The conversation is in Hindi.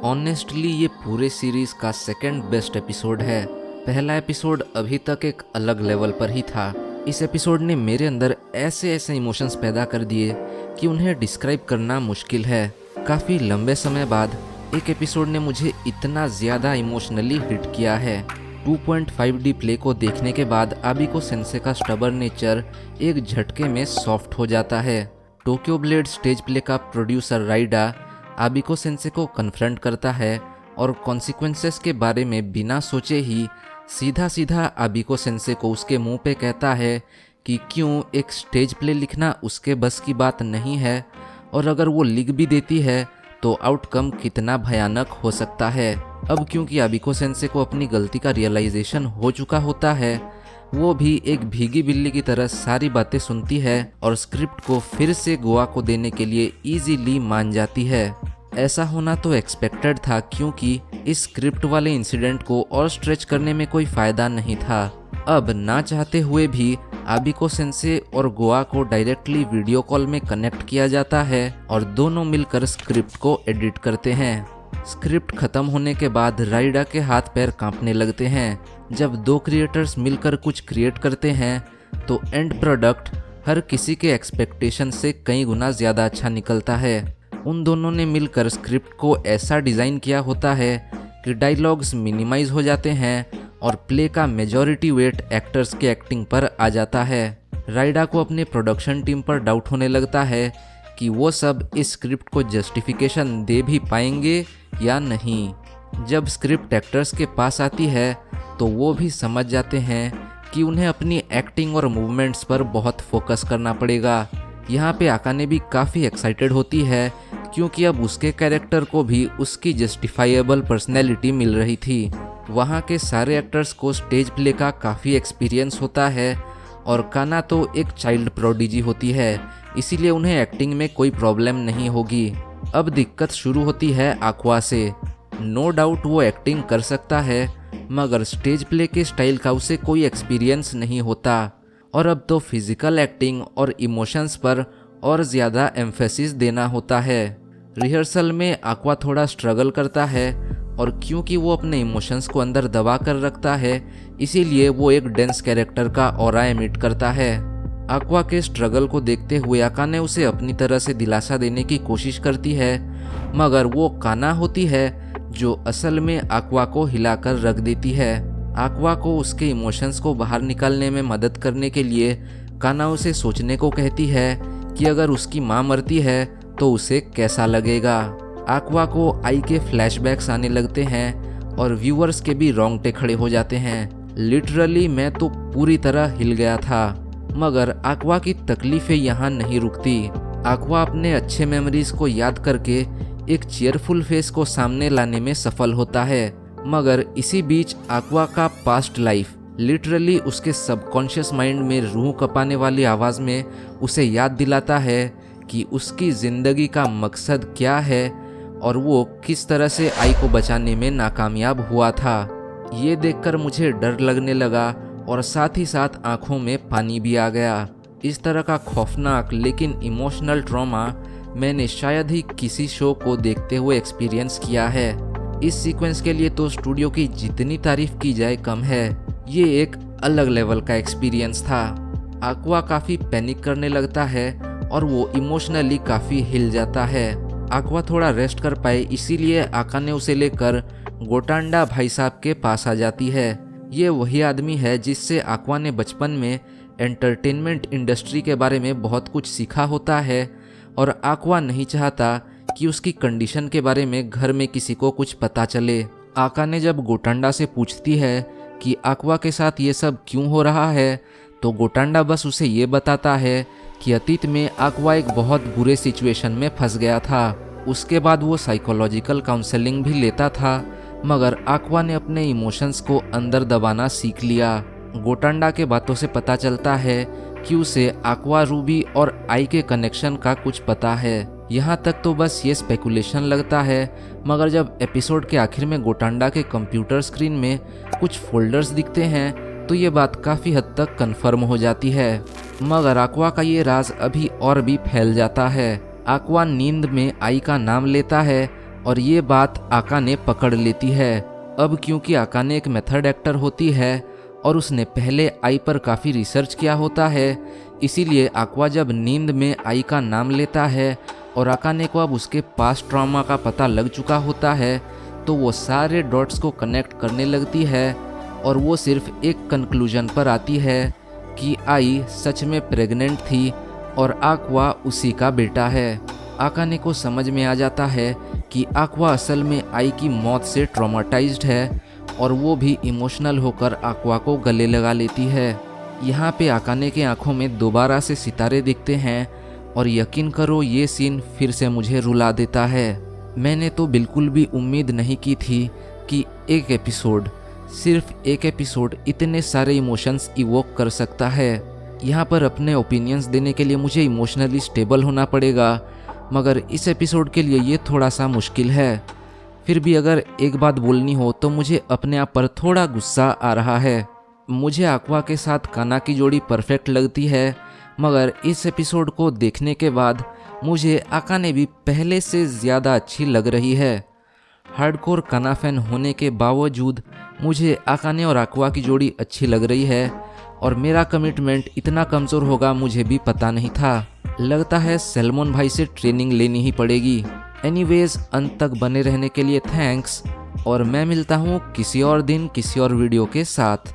ऑनेस्टली ये पूरे सीरीज का सेकंड बेस्ट एपिसोड है। पहला एपिसोड अभी तक एक अलग लेवल पर ही था। इस एपिसोड ने मेरे अंदर ऐसे ऐसे इमोशंस पैदा कर दिए कि उन्हें डिस्क्राइब करना मुश्किल है। काफ़ी लंबे समय बाद एक एपिसोड ने मुझे इतना ज़्यादा इमोशनली हिट किया है। 2.5D प्ले को देखने के बाद आबिको सेंसे का स्टबर्न नेचर एक झटके में सॉफ्ट हो जाता है। टोक्यो ब्लेड स्टेज प्ले का प्रोड्यूसर राइडा आबिको सेंसे को कन्फ्रंट करता है और कॉन्सिक्वेंसेस के बारे में बिना सोचे ही सीधा सीधा आबिको सेंसे को उसके मुंह पे कहता है कि क्यों एक स्टेज प्ले लिखना उसके बस की बात नहीं है, और अगर वो लिख भी देती है तो आउटकम कितना भयानक हो सकता है। अब क्योंकि आबिको सेंसे को अपनी गलती का रियलाइजेशन हो चुका होता है, वो भी एक भीगी बिल्ली की तरह सारी बातें सुनती है और स्क्रिप्ट को फिर से गोवा को देने के लिए इजीली मान जाती है। ऐसा होना तो एक्सपेक्टेड था, क्योंकि इस स्क्रिप्ट वाले इंसिडेंट को और स्ट्रेच करने में कोई फायदा नहीं था। अब ना चाहते हुए भी आबिको सेंसे और गोवा को डायरेक्टली वीडियो कॉल में कनेक्ट किया जाता है और दोनों मिलकर स्क्रिप्ट को एडिट करते हैं। स्क्रिप्ट खत्म होने के बाद राइडा के हाथ पैर कांपने लगते हैं। जब दो क्रिएटर्स मिलकर कुछ क्रिएट करते हैं तो एंड प्रोडक्ट हर किसी के एक्सपेक्टेशन से कई गुना ज़्यादा अच्छा निकलता है। उन दोनों ने मिलकर स्क्रिप्ट को ऐसा डिज़ाइन किया होता है कि डायलॉग्स मिनिमाइज हो जाते हैं और प्ले का मेजॉरिटी वेट एक्टर्स के एक्टिंग पर आ जाता है। राइडा को अपने प्रोडक्शन टीम पर डाउट होने लगता है कि वो सब इस स्क्रिप्ट को जस्टिफिकेशन दे भी पाएंगे या नहीं। जब स्क्रिप्ट एक्टर्स के पास आती है तो वो भी समझ जाते हैं कि उन्हें अपनी एक्टिंग और मूवमेंट्स पर बहुत फोकस करना पड़ेगा। यहाँ पे आकाने भी काफ़ी एक्साइटेड होती है, क्योंकि अब उसके कैरेक्टर को भी उसकी जस्टिफाइएबल पर्सनैलिटी मिल रही थी। वहाँ के सारे एक्टर्स को स्टेज प्ले का काफ़ी एक्सपीरियंस होता है और काना तो एक चाइल्ड प्रोडिजी होती है, इसीलिए उन्हें एक्टिंग में कोई प्रॉब्लम नहीं होगी। अब दिक्कत शुरू होती है aqua से। नो डाउट वो एक्टिंग कर सकता है, मगर स्टेज प्ले के स्टाइल का उसे कोई एक्सपीरियंस नहीं होता, और अब तो फिजिकल एक्टिंग और इमोशंस पर और ज़्यादा एम्फेसिस देना होता है। रिहर्सल में aqua थोड़ा स्ट्रगल करता है, और क्योंकि वो अपने इमोशंस को अंदर दबा कर रखता है, इसीलिए वो एक डेंस कैरेक्टर का ऑरा एमिट करता है। aqua के स्ट्रगल को देखते हुए आकाने उसे अपनी तरह से दिलासा देने की कोशिश करती है, मगर वो काना होती है जो असल में aqua को हिलाकर रख देती है। aqua को उसके इमोशंस को बाहर निकालने में मदद करने के लिए काना उसे सोचने को कहती है कि अगर उसकी माँ मरती है तो उसे कैसा लगेगा। aqua को आई के फ्लैशबैक्स आने लगते हैं और व्यूअर्स के भी रोंगटे खड़े हो जाते हैं। लिटरली मैं तो पूरी तरह हिल गया था। मगर aqua की तकलीफें यहाँ नहीं रुकती। aqua अपने अच्छे मेमोरीज को याद करके एक चीयरफुल फेस को सामने लाने में सफल होता है, मगर इसी बीच aqua का पास्ट लाइफ लिटरली उसके सबकॉन्शियस माइंड में रूह कपाने वाली आवाज़ में उसे याद दिलाता है कि उसकी ज़िंदगी का मकसद क्या है और वो किस तरह से आई को बचाने में नाकामयाब हुआ था। ये देखकर मुझे डर लगने लगा और साथ ही साथ आंखों में पानी भी आ गया। इस तरह का खौफनाक लेकिन इमोशनल ट्रॉमा मैंने शायद ही किसी शो को देखते हुए एक्सपीरियंस किया है। इस सीक्वेंस के लिए तो स्टूडियो की जितनी तारीफ की जाए कम है। ये एक अलग लेवल का एक्सपीरियंस था। aqua काफ़ी पैनिक करने लगता है और वो इमोशनली काफ़ी हिल जाता है। aqua थोड़ा रेस्ट कर पाए, इसीलिए आकाने उसे लेकर गोटांडा भाई साहब के पास आ जाती है। ये वही आदमी है जिससे aqua ने बचपन में एंटरटेनमेंट इंडस्ट्री के बारे में बहुत कुछ सीखा होता है, और aqua नहीं चाहता कि उसकी कंडीशन के बारे में घर में किसी को कुछ पता चले। आकाने जब गोटांडा से पूछती है कि aqua के साथ ये सब क्यों हो रहा है, तो गोटांडा बस उसे ये बताता है कि अतीत में aqua एक बहुत बुरे सिचुएशन में फंस गया था। उसके बाद वो साइकोलॉजिकल काउंसलिंग भी लेता था, मगर aqua ने अपने इमोशंस को अंदर दबाना सीख लिया। गोटांडा के बातों से पता चलता है कि उसे aqua, रूबी और आई के कनेक्शन का कुछ पता है। यहाँ तक तो बस ये स्पेकुलेशन लगता है, मगर जब एपिसोड के आखिर में गोटांडा के कंप्यूटर स्क्रीन में कुछ फोल्डर्स दिखते हैं तो ये बात काफ़ी हद तक कंफर्म हो जाती है। मगर aqua का ये राज अभी और भी फैल जाता है। aqua नींद में आई का नाम लेता है, और ये बात आका ने पकड़ लेती है। अब क्योंकि आका ने एक मेथड एक्टर होती है और उसने पहले आई पर काफ़ी रिसर्च किया होता है, इसीलिए aqua जब नींद में आई का नाम लेता है और आकाने को अब उसके पास्ट ट्रॉमा का पता लग चुका होता है, तो वो सारे डॉट्स को कनेक्ट करने लगती है और वो सिर्फ एक कंक्लूजन पर आती है कि आई सच में प्रेग्नेंट थी और aqua उसी का बेटा है। आकाने को समझ में आ जाता है कि aqua असल में आई की मौत से ट्रॉमाटाइज्ड है और वो भी इमोशनल होकर aqua को गले लगा लेती है। यहाँ पे आकाने के आंखों में दोबारा से सितारे दिखते हैं और यकीन करो ये सीन फिर से मुझे रुला देता है। मैंने तो बिल्कुल भी उम्मीद नहीं की थी कि सिर्फ एक एपिसोड इतने सारे इमोशंस इवोक कर सकता है। यहाँ पर अपने ओपिनियंस देने के लिए मुझे इमोशनली स्टेबल होना पड़ेगा, मगर इस एपिसोड के लिए ये थोड़ा सा मुश्किल है। फिर भी अगर एक बात बोलनी हो तो मुझे अपने आप पर थोड़ा गुस्सा आ रहा है। मुझे aqua के साथ काना की जोड़ी परफेक्ट लगती है, मगर इस एपिसोड को देखने के बाद मुझे आकाने भी पहले से ज़्यादा अच्छी लग रही है। हार्डकोर काना फैन होने के बावजूद मुझे आकाने और aqua की जोड़ी अच्छी लग रही है और मेरा कमिटमेंट इतना कमज़ोर होगा मुझे भी पता नहीं था। लगता है सैल्मन भाई से ट्रेनिंग लेनी ही पड़ेगी। एनीवेज, अंत तक बने रहने के लिए थैंक्स और मैं मिलता हूँ किसी और दिन किसी और वीडियो के साथ।